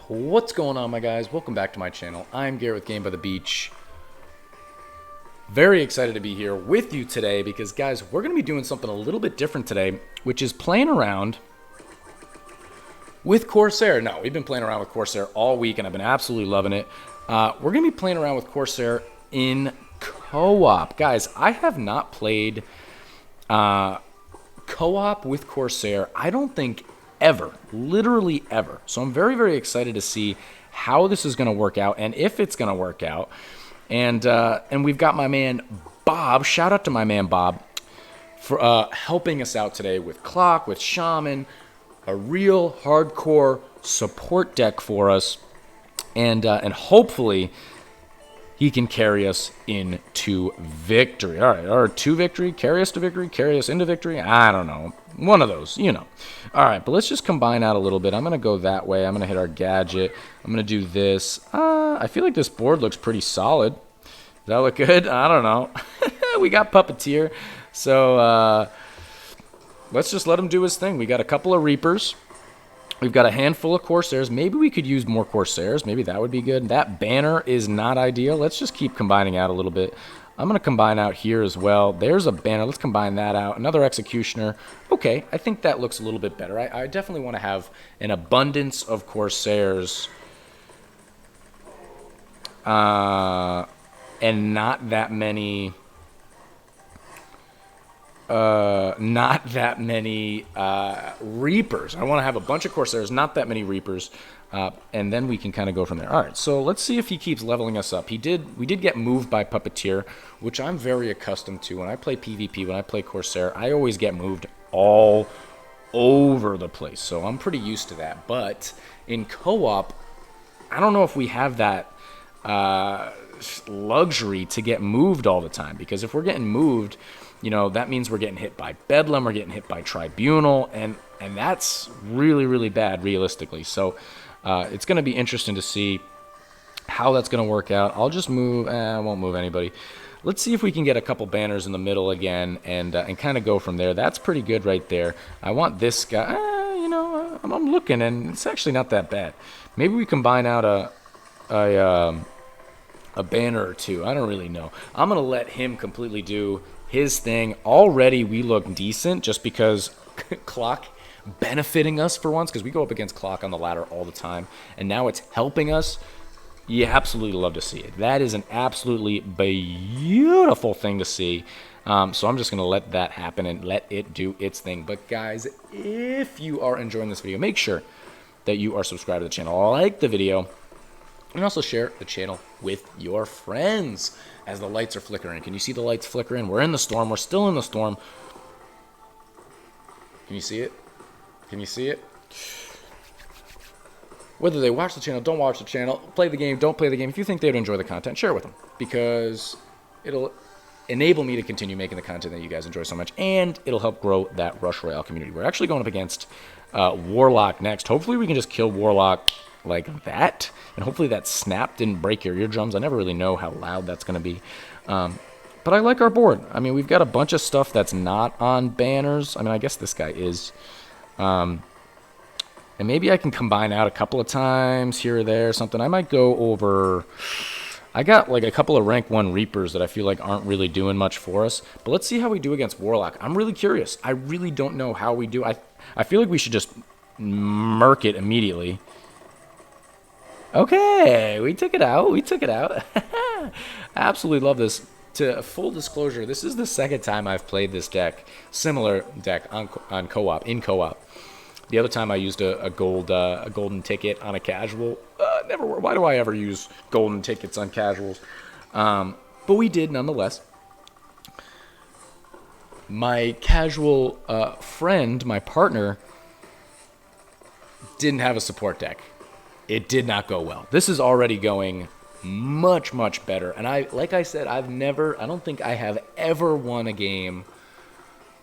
What's going on, my guys? Welcome back to my channel. I'm Garrett with Game by the Beach. Very excited to be here with you today because, guys, we're going to be doing something a little bit different today, which is playing around with Corsair. No, we've been playing around with Corsair all week, and I've been absolutely loving it. We're going to be playing around with Corsair in co-op. Guys, I have not played co-op with Corsair, I don't think, ever. Literally ever. So I'm very, very excited to see how this is going to work out and if it's going to work out. And we've got my man Bob. Shout out to my man Bob for helping us out today with Clock, with Shaman, a real hardcore support deck for us, and hopefully he can carry us into victory. All right, or to victory, carry us to victory, carry us into victory. I don't know. One of those, you know. All right, but let's just combine out a little bit. I'm going to go that way. I'm going to hit our gadget. I'm going to do this. I feel like this board looks pretty solid. Does that look good? I don't know. We got Puppeteer. So let's just let him do his thing. We got a couple of Reapers. We've got a handful of Corsairs. Maybe we could use more Corsairs. Maybe that would be good. That banner is not ideal. Let's just keep combining out a little bit. I'm going to combine out here as well. There's a banner. Let's combine that out. Another Executioner. Okay, I think that looks a little bit better. I definitely want to have an abundance of Corsairs. And not that many... Reapers. I want to have a bunch of Corsairs, not that many Reapers, and then we can kind of go from there. All right, so let's see if he keeps leveling us up. We did get moved by Puppeteer, which I'm very accustomed to. When I play PvP, when I play Corsair, I always get moved all over the place, so I'm pretty used to that. But in co-op, I don't know if we have that luxury to get moved all the time, because if we're getting moved, you know, that means we're getting hit by Bedlam, we're getting hit by Tribunal, and that's really, really bad, realistically. So it's going to be interesting to see how that's going to work out. I'll just move, I won't move anybody. Let's see if we can get a couple banners in the middle again and kind of go from there. That's pretty good right there. I want this guy, you know, I'm looking, and it's actually not that bad. Maybe we combine out a banner or two. I don't really know. I'm going to let him completely do his thing. Already we look decent just because Clock benefiting us for once, because we go up against Clock on the ladder all the time, and now it's helping us. You absolutely love to see it. That is an absolutely beautiful thing to see. So I'm just going to let that happen and let it do its thing. But guys, if you are enjoying this video, make sure that you are subscribed to the channel, like the video, and also share the channel with your friends as the lights are flickering. Can you see the lights flickering? We're in the storm. We're still in the storm. Can you see it? Can you see it? Whether they watch the channel, don't watch the channel, play the game, don't play the game, if you think they'd enjoy the content, share with them, because it'll enable me to continue making the content that you guys enjoy so much, and it'll help grow that Rush Royale community. We're actually going up against Warlock next. Hopefully we can just kill Warlock like that, and hopefully that snap didn't break your eardrums. I never really know how loud that's going to be, but I like our board. I mean, we've got a bunch of stuff that's not on banners. I mean, I guess this guy is, and maybe I can combine out a couple of times here or there, something. I might go over, I got like a couple of rank 1 Reapers that I feel like aren't really doing much for us, but let's see how we do against Warlock. I'm really curious. I really don't know how we do. I feel like we should just murk it immediately. Okay, we took it out. We took it out. Absolutely love this. To full disclosure, this is the second time I've played this deck, similar deck on co-op, in co-op. The other time I used a golden ticket on a casual. Never. Why do I ever use golden tickets on casuals? But we did nonetheless. My casual friend, my partner, didn't have a support deck. It did not go well. This is already going much, much better. And like I said, I don't think I have ever won a game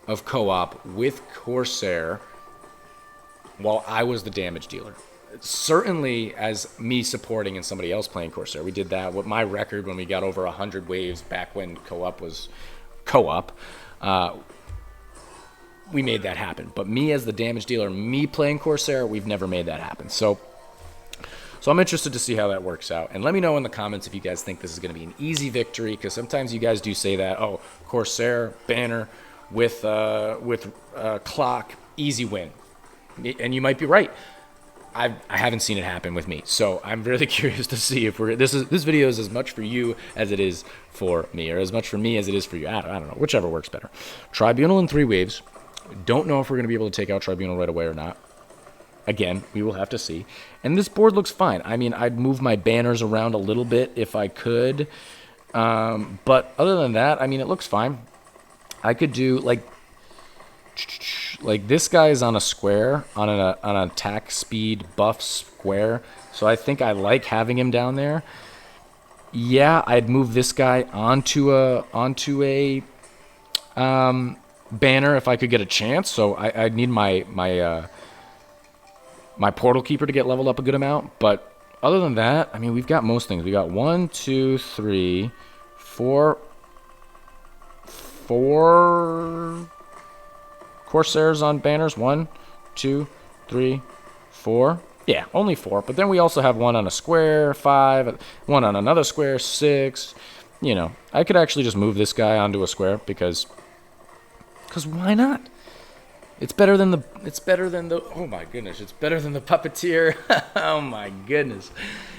of co-op with Corsair while I was the damage dealer. Certainly as me supporting and somebody else playing Corsair. We did that with my record when we got over 100 waves back when co-op was co-op. We made that happen. But me as the damage dealer, me playing Corsair, we've never made that happen. So So I'm interested to see how that works out. And let me know in the comments if you guys think this is going to be an easy victory, because sometimes you guys do say that, oh, Corsair, banner with clock, easy win. And you might be right. I haven't seen it happen with me, so I'm really curious to see if this video is as much for you as it is for me, or as much for me as it is for you. I don't know, whichever works better. Tribunal in 3 waves. Don't know if we're going to be able to take out Tribunal right away or not. Again, we will have to see. And this board looks fine. I mean, I'd move my banners around a little bit if I could, but other than that, I mean, it looks fine. I could do like this guy is on a square, on an attack speed buff square, so I think I like having him down there. Yeah, I'd move this guy onto a banner if I could get a chance. So I'd need my Portal Keeper to get leveled up a good amount. But other than that, I mean, we've got most things. We got 1, 2, 3, 4 Corsairs on banners. 1, 2, 3, 4. Yeah, only 4. But then we also have 1 on a square, 5, 1 on another square, 6. You know, I could actually just move this guy onto a square because why not? It's better than the oh my goodness, it's better than the Puppeteer. Oh my goodness.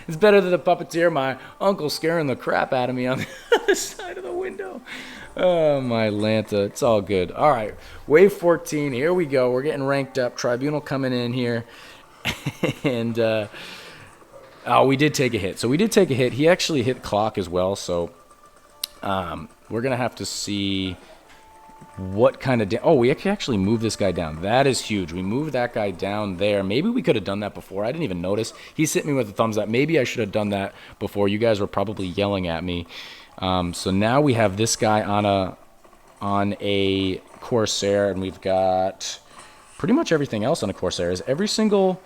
It's better than the Puppeteer, my uncle scaring the crap out of me on the other side of the window. Oh my Lanta, it's all good. All right, wave 14, here we go. We're getting ranked up. Tribunal coming in here. And oh, we did take a hit. So we did take a hit. He actually hit clock as well, so we're going to have to see what kind of... oh, we can actually move this guy down. That is huge. We moved that guy down there. Maybe we could have done that before. I didn't even notice. He's hit me with a thumbs up. Maybe I should have done that before. You guys were probably yelling at me. So now we have this guy on a Corsair, and we've got pretty much everything else on a Corsair. Is every single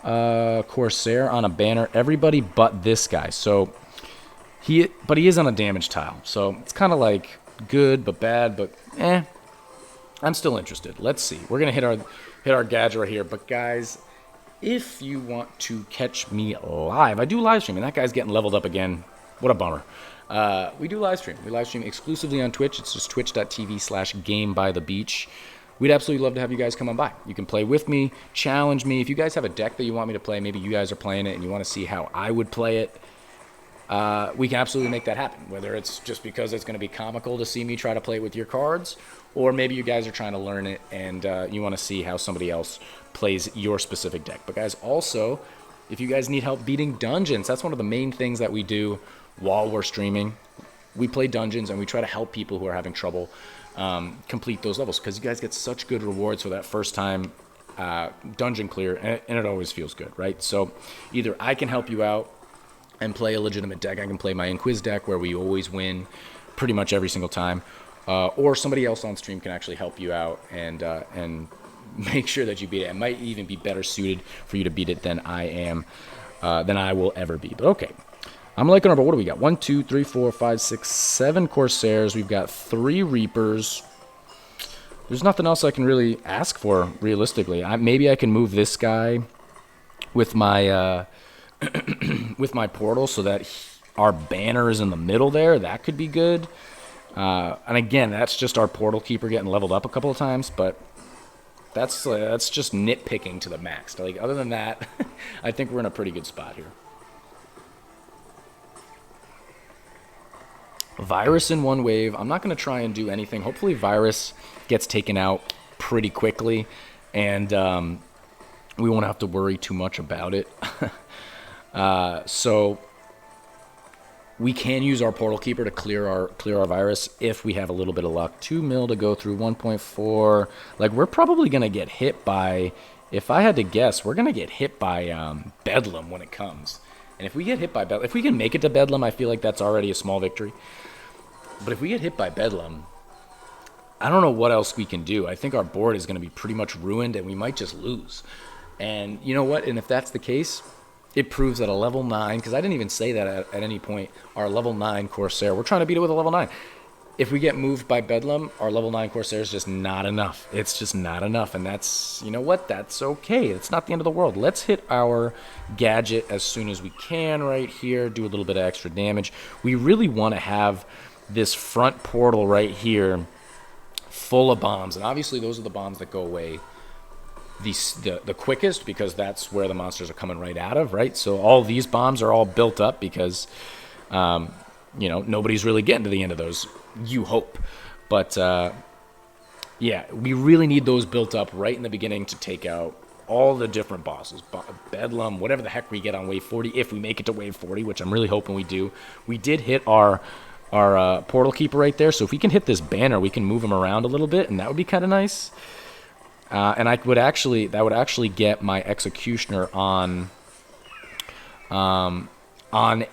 Corsair on a banner, everybody but this guy. So he is on a damage tile. So it's kind of like good but bad, but I'm still interested. Let's see. We're gonna hit our gadget right here. But guys, if you want to catch me live, I do live stream, and that guy's getting leveled up again. What a bummer. We do live stream. We live stream exclusively on Twitch. It's just twitch.tv/gamebythebeach. We'd absolutely love to have you guys come on by. You can play with me, challenge me. If you guys have a deck that you want me to play, maybe you guys are playing it and you want to see how I would play it, we can absolutely make that happen. Whether it's just because it's going to be comical to see me try to play it with your cards, or maybe you guys are trying to learn it and you want to see how somebody else plays your specific deck. But guys, also, if you guys need help beating dungeons, that's one of the main things that we do while we're streaming. We play dungeons and we try to help people who are having trouble complete those levels, because you guys get such good rewards for that first time dungeon clear, and it always feels good, right? So either I can help you out and play a legitimate deck. I can play my Inquis deck where we always win pretty much every single time, or somebody else on stream can actually help you out and make sure that you beat it. It might even be better suited for you to beat it than I will ever be. But okay, I'm liking our board. What do we got? 1, 2, 3, 4, 5, 6, 7 Corsairs. We've got 3 Reapers. There's nothing else I can really ask for realistically. Maybe I can move this guy with my with my portal so that our banner is in the middle there. That could be good. And again, that's just our Portal Keeper getting leveled up a couple of times, but that's just nitpicking to the max. Like, other than that, I think we're in a pretty good spot here. Virus in 1 wave. I'm not going to try and do anything. Hopefully Virus gets taken out pretty quickly, and we won't have to worry too much about it. So we can use our Portal Keeper to clear our Virus if we have a little bit of luck. 2 mil to go through, 1.4. Like, we're probably going to get hit by, if I had to guess, we're going to get hit by Bedlam when it comes. And if we get hit by Bedlam, if we can make it to Bedlam, I feel like that's already a small victory. But if we get hit by Bedlam, I don't know what else we can do. I think our board is going to be pretty much ruined, and we might just lose. And you know what? And if that's the case, it proves that a level 9, because I didn't even say that at any point, our level 9 Corsair, we're trying to beat it with a level 9. if we get moved by Bedlam, our level 9 Corsair is just not enough. It's just not enough, and that's, you know what, that's okay. It's not the end of the world. Let's hit our gadget as soon as we can right here, do a little bit of extra damage. We really want to have this front portal right here full of bombs, and obviously those are the bombs that go away the quickest, because that's where the monsters are coming right out of, right? So all these bombs are all built up because you know, nobody's really getting to the end of those, you hope. But yeah, we really need those built up right in the beginning to take out all the different bosses. Bedlam, whatever the heck we get on wave 40, if we make it to wave 40, which I'm really hoping we do. We did hit our portal keeper right there, so if we can hit this banner, we can move him around a little bit, and that would be kind of nice. And that would actually get my executioner on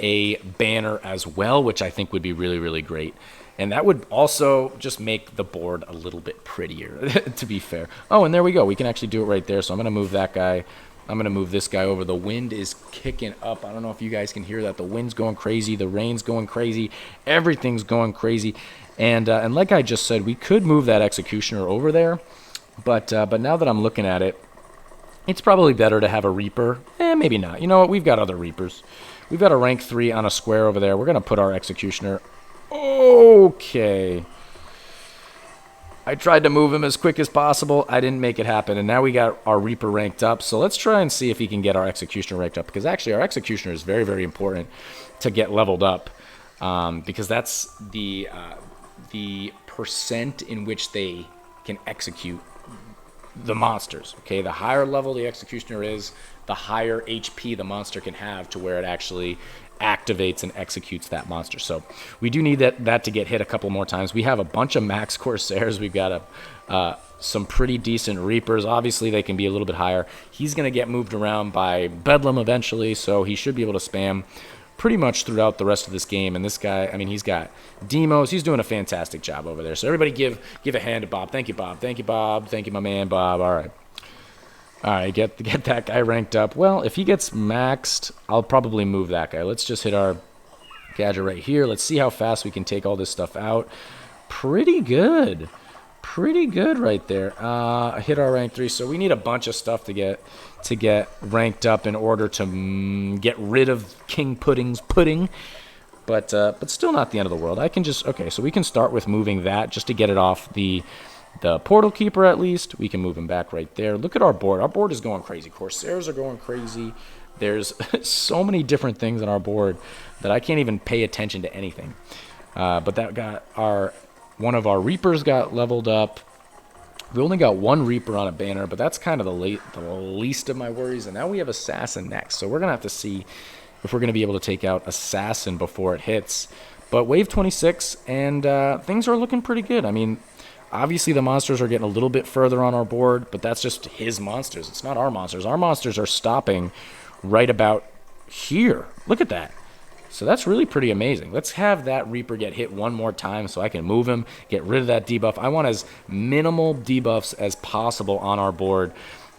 a banner as well, which I think would be really, really great. And that would also just make the board a little bit prettier, to be fair. Oh, and there we go. We can actually do it right there. So I'm going to move that guy. I'm going to move this guy over. The wind is kicking up. I don't know if you guys can hear that. The wind's going crazy. The rain's going crazy. Everything's going crazy. And like I just said, we could move that executioner over there. But now that I'm looking at it, it's probably better to have a Reaper. Maybe not. You know what? We've got other Reapers. We've got a rank 3 on a square over there. We're going to put our executioner. Okay. I tried to move him as quick as possible. I didn't make it happen. And now we got our Reaper ranked up. So let's try and see if he can get our executioner ranked up. Because actually our executioner is very, very important to get leveled up. Because that's the percent in which they can execute the monsters. Okay, the higher level the executioner is, the higher HP the monster can have to where it actually activates and executes that monster. So we do need that to get hit a couple more times. We have a bunch of max Corsairs. We've got some pretty decent Reapers. Obviously they can be a little bit higher. He's going to get moved around by Bedlam eventually, so he should be able to spam pretty much throughout the rest of this game. And this guy, I mean, he's got Demos. He's doing a fantastic job over there. So everybody give a hand to Bob. Thank you, Bob. Thank you, Bob. Thank you, my man, Bob. All right. All right, get that guy ranked up. Well, if he gets maxed, I'll probably move that guy. Let's just hit our gadget right here. Let's see how fast we can take all this stuff out. Pretty good. Pretty good right there. Hit our rank 3. So we need a bunch of stuff to get ranked up in order to get rid of King Pudding's pudding. But still not the end of the world. I can just, okay, so we can start with moving that just to get it off the portal keeper at least. We can move him back right there. Look at our board. Our board is going crazy. Corsairs are going crazy. There's so many different things on our board that I can't even pay attention to anything. But that got one of our Reapers got leveled up. We only got one Reaper on a banner, but that's kind of the least of my worries. And now we have Assassin next. So we're going to have to see if we're going to be able to take out Assassin before it hits. But wave 26, and things are looking pretty good. I mean, obviously the monsters are getting a little bit further on our board, but that's just his monsters. It's not our monsters. Our monsters are stopping right about here. Look at that. So that's really pretty amazing. Let's have that Reaper get hit one more time so I can move him, get rid of that debuff. I want as minimal debuffs as possible on our board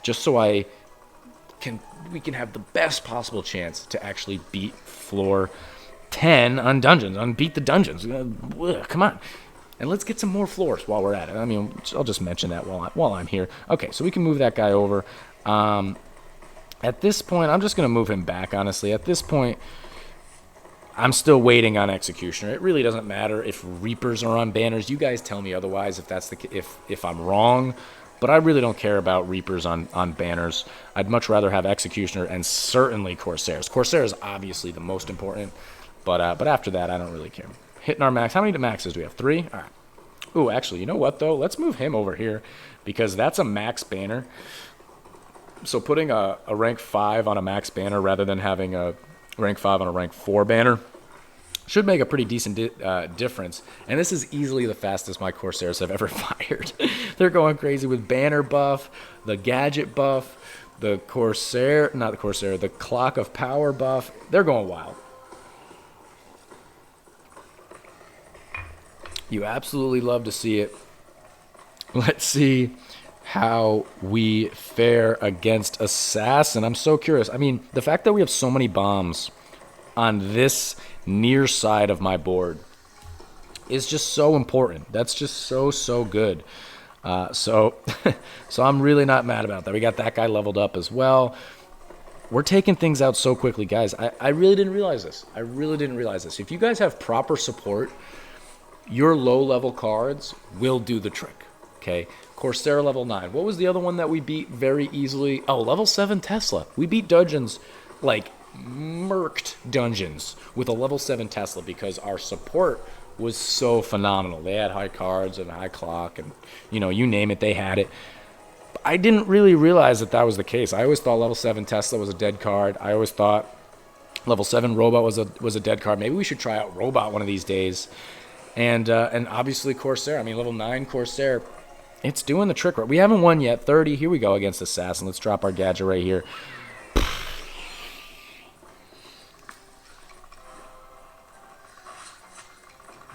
just so we can have the best possible chance to actually beat floor 10 on dungeons, unbeat the dungeons. Come on. And let's get some more floors while we're at it. I mean, I'll just mention that while I'm here. Okay, so we can move that guy over. At this point, I'm just going to move him back, honestly. At this point, I'm still waiting on Executioner. It really doesn't matter if Reapers are on banners. You guys tell me otherwise if I'm wrong. But I really don't care about Reapers on banners. I'd much rather have Executioner and certainly Corsairs. Corsair is obviously the most important. But after that, I don't really care. Hitting our max. How many maxes do we have? 3? All right. Ooh, actually, you know what, though? Let's move him over here because that's a max banner. So putting a rank 5 on a max banner rather than having a rank 5 on a rank 4 banner should make a pretty decent difference. And this is easily the fastest my Corsairs have ever fired. They're going crazy with banner buff, the gadget buff, the Clock of Power buff. They're going wild. You absolutely love to see it. Let's see how we fare against Assassin. I'm so curious. I mean, the fact that we have so many bombs on this near side of my board is just so important. That's just so good. So so I'm really not mad about that. We got that guy leveled up as well. We're taking things out so quickly, guys. I really didn't realize this. I really didn't realize this. If you guys have proper support, your low-level cards will do the trick, okay? Corsair level 9. What was the other one that we beat very easily? Oh, level 7 Tesla. We beat dungeons, like murked dungeons with a level 7 Tesla because our support was so phenomenal. They had high cards and high clock and, you name it, they had it. I didn't really realize that was the case. I always thought level 7 Tesla was a dead card. I always thought level 7 Robot was a dead card. Maybe we should try out Robot one of these days. And obviously Corsair. I mean, level 9 Corsair, it's doing the trick. We haven't won yet. 30. Here we go against Assassin. Let's drop our gadget right here.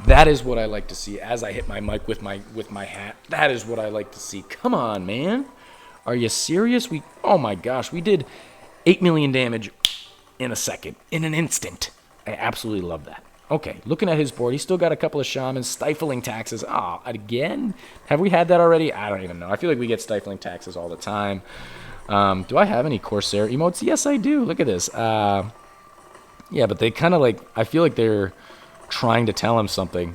That is what I like to see as I hit my mic with my hat. That is what I like to see. Come on, man. Are you serious? Oh my gosh, we did 8 million damage in a second, in an instant. I absolutely love that. Okay, looking at his board, he's still got a couple of shamans, stifling taxes. Oh, again? Have we had that already? I don't even know. I feel like we get stifling taxes all the time. Do I have any Corsair emotes? Yes, I do. Look at this. Yeah, but they kind of I feel like they're trying to tell him something,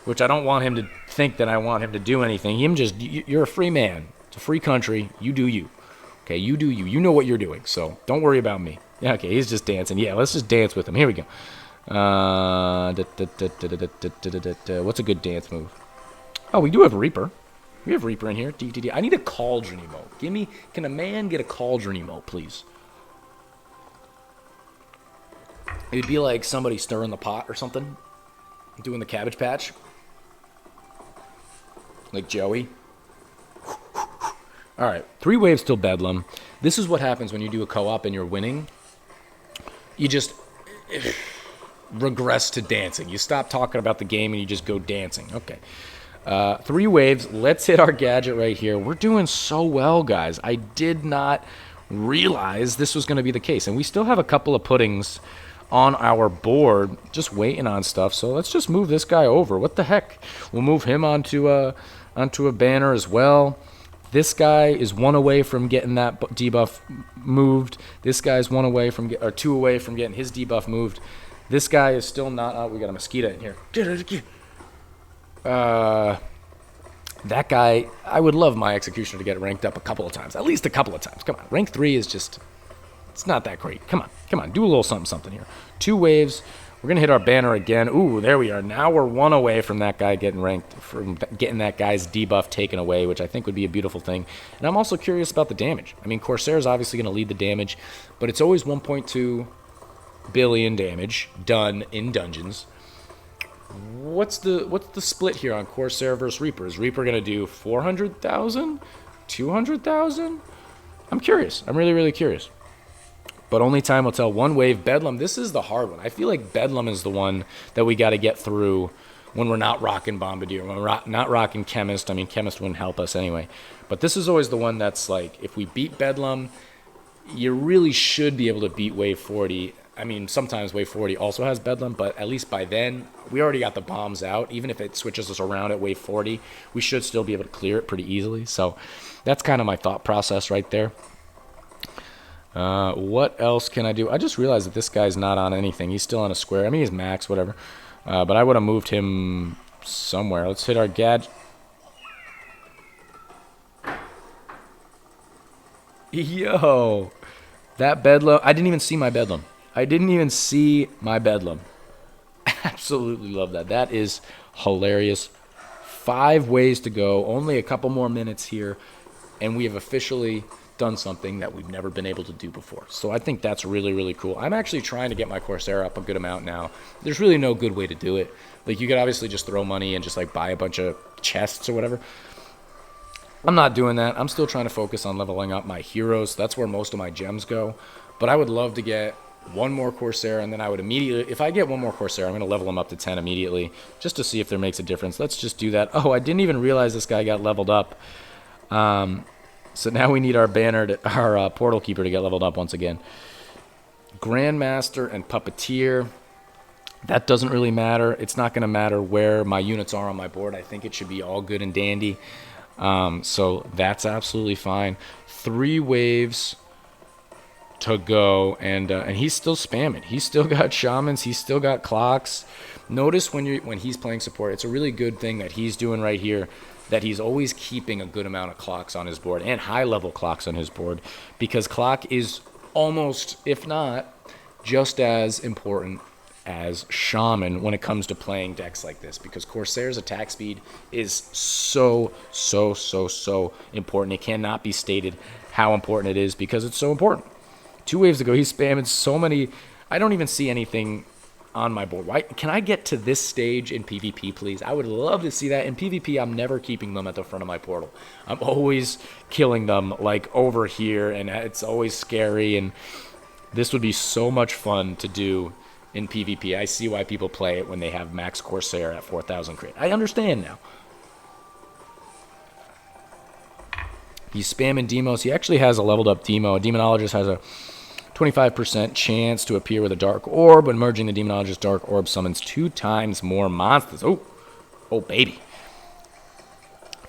which I don't want him to think that I want him to do anything. You're a free man. It's a free country. You do you. Okay, you do you. You know what you're doing, so don't worry about me. Yeah, okay, he's just dancing. Yeah, let's just dance with him. Here we go. What's a good dance move? Oh, we do have Reaper. We have Reaper in here. DTD. I need a cauldron emote. Can a man get a cauldron emote, please? It'd be like somebody stirring the pot or something. Doing the Cabbage Patch. Like Joey. Alright, 3 waves till Bedlam. This is what happens when you do a co-op and you're winning. You just regress to dancing. You stop talking about the game and you just go dancing. Okay. 3 waves. Let's hit our gadget right here. We're doing so well, guys. I did not realize this was going to be the case. And we still have a couple of puddings on our board just waiting on stuff. So let's just move this guy over. What the heck? We'll move him onto a banner as well. This guy is 1 away from getting that debuff moved. This guy's 1 away from 2 away from getting his debuff moved. This guy is still not. Oh, we got a mosquito in here. That guy, I would love my executioner to get ranked up a couple of times, at least a couple of times. Come on, rank 3 is just, it's not that great. Come on, do a little something here. 2 waves. We're gonna hit our banner again. Ooh, there we are. Now we're 1 away from that guy getting ranked, from getting that guy's debuff taken away, which I think would be a beautiful thing. And I'm also curious about the damage. I mean, Corsair is obviously gonna lead the damage, but it's always 1.2 billion damage done in dungeons. What's the split here on Corsair versus Reaper? Is Reaper gonna do 400,000, 200,000? I'm curious. I'm really curious. But only time will tell. 1 wave. Bedlam. This is the hard one. I feel like Bedlam is the one that we got to get through when we're not rocking Bombardier, when we're not rocking Chemist. I mean, Chemist wouldn't help us anyway. But this is always the one that's like, if we beat Bedlam, you really should be able to beat Wave 40. I mean, sometimes Wave 40 also has Bedlam, but at least by then, we already got the bombs out. Even if it switches us around at Wave 40, we should still be able to clear it pretty easily. So that's kind of my thought process right there. What else can I do? I just realized that this guy's not on anything. He's still on a square. I mean, he's max, whatever. But I would have moved him somewhere. Let's hit our gadget. Yo, that Bedlam. I didn't even see my Bedlam. Absolutely love that. That is hilarious. 5 ways to go. Only a couple more minutes here. And we have officially done something that we've never been able to do before. So I think that's really cool. I'm actually trying to get my Corsair up a good amount now. There's really no good way to do it. Like, you could obviously just throw money and just like buy a bunch of chests or whatever. I'm not doing that. I'm still trying to focus on leveling up my heroes. That's where most of my gems go. But I would love to get 1 more Corsair, and then I would immediately, if I get 1 more Corsair, I'm going to level him up to 10 immediately just to see if there makes a difference. Let's just do that. Oh, I didn't even realize this guy got leveled up. So now we need our banner, our Portal Keeper to get leveled up once again. Grandmaster and Puppeteer. That doesn't really matter. It's not going to matter where my units are on my board. I think it should be all good and dandy. So that's absolutely fine. 3 waves to go, and he's still spamming. He's still got shamans. He's still got clocks. Notice when he's playing support, it's a really good thing that he's doing right here, that he's always keeping a good amount of clocks on his board and high-level clocks on his board, because clock is almost, if not, just as important as Shaman when it comes to playing decks like this, because Corsair's attack speed is so important. It cannot be stated how important it is, because it's so important. 2 waves ago, he's spamming so many. I don't even see anything on my board. Why can I get to this stage in PvP, please? I would love to see that. In PvP, I'm never keeping them at the front of my portal. I'm always killing them like over here, and it's always scary, and this would be so much fun to do in PvP. I see why people play it when they have max Corsair at 4,000 crit. I understand now. He's spamming Demos. He actually has a leveled up Demo. A Demonologist has a 25% chance to appear with a Dark Orb. When merging, the Demonologist Dark Orb summons 2 times more monsters. Oh baby.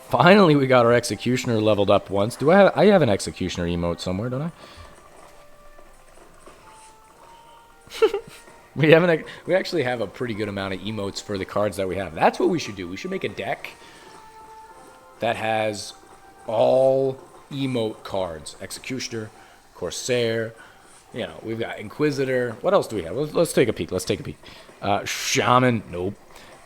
Finally, we got our Executioner leveled up once. I have an Executioner emote somewhere, don't I? We actually have a pretty good amount of emotes for the cards that we have. That's what we should do. We should make a deck that has all emote cards. Executioner, Corsair, you know, we've got Inquisitor. What else do we have? Let's take a peek. Shaman, nope.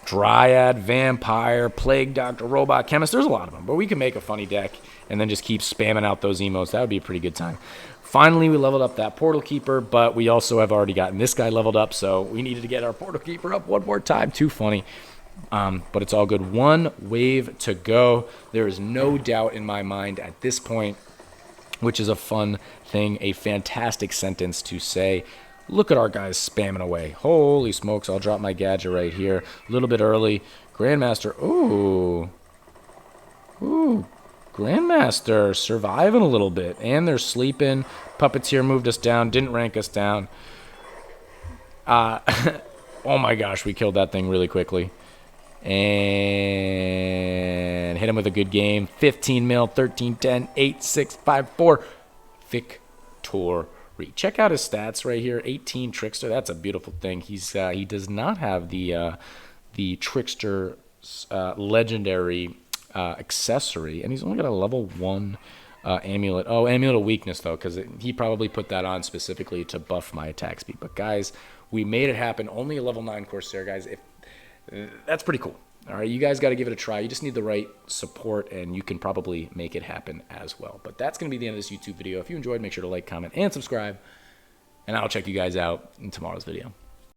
Dryad, Vampire, Plague Doctor, Robot, Chemist. There's a lot of them, but we can make a funny deck and then just keep spamming out those emotes. That would be a pretty good time. Finally, we leveled up that Portal Keeper, but we also have already gotten this guy leveled up, so we needed to get our Portal Keeper up one more time. Too funny. But it's all good. 1 wave to go. There is no doubt in my mind at this point, which is a fun thing, a fantastic sentence to say. Look at our guys spamming away. Holy smokes, I'll drop my gadget right here. A little bit early. Grandmaster. Ooh. Grandmaster surviving a little bit. And they're sleeping. Puppeteer moved us down. Didn't rank us down. Oh my gosh, we killed that thing really quickly. And hit him with a good game. 15 mil, 13, 10, 8, 6, 5, 4. Victory. Check out his stats right here. 18 Trickster. That's a beautiful thing. He does not have the Trickster legendary accessory, and he's only got a level 1 amulet. Oh, amulet of weakness though, because he probably put that on specifically to buff my attack speed. But guys, we made it happen. Only a level 9 Corsair, guys. That's pretty cool. All right, you guys got to give it a try. You just need the right support, and you can probably make it happen as well. But that's going to be the end of this YouTube video. If you enjoyed, make sure to like, comment, and subscribe. And I'll check you guys out in tomorrow's video.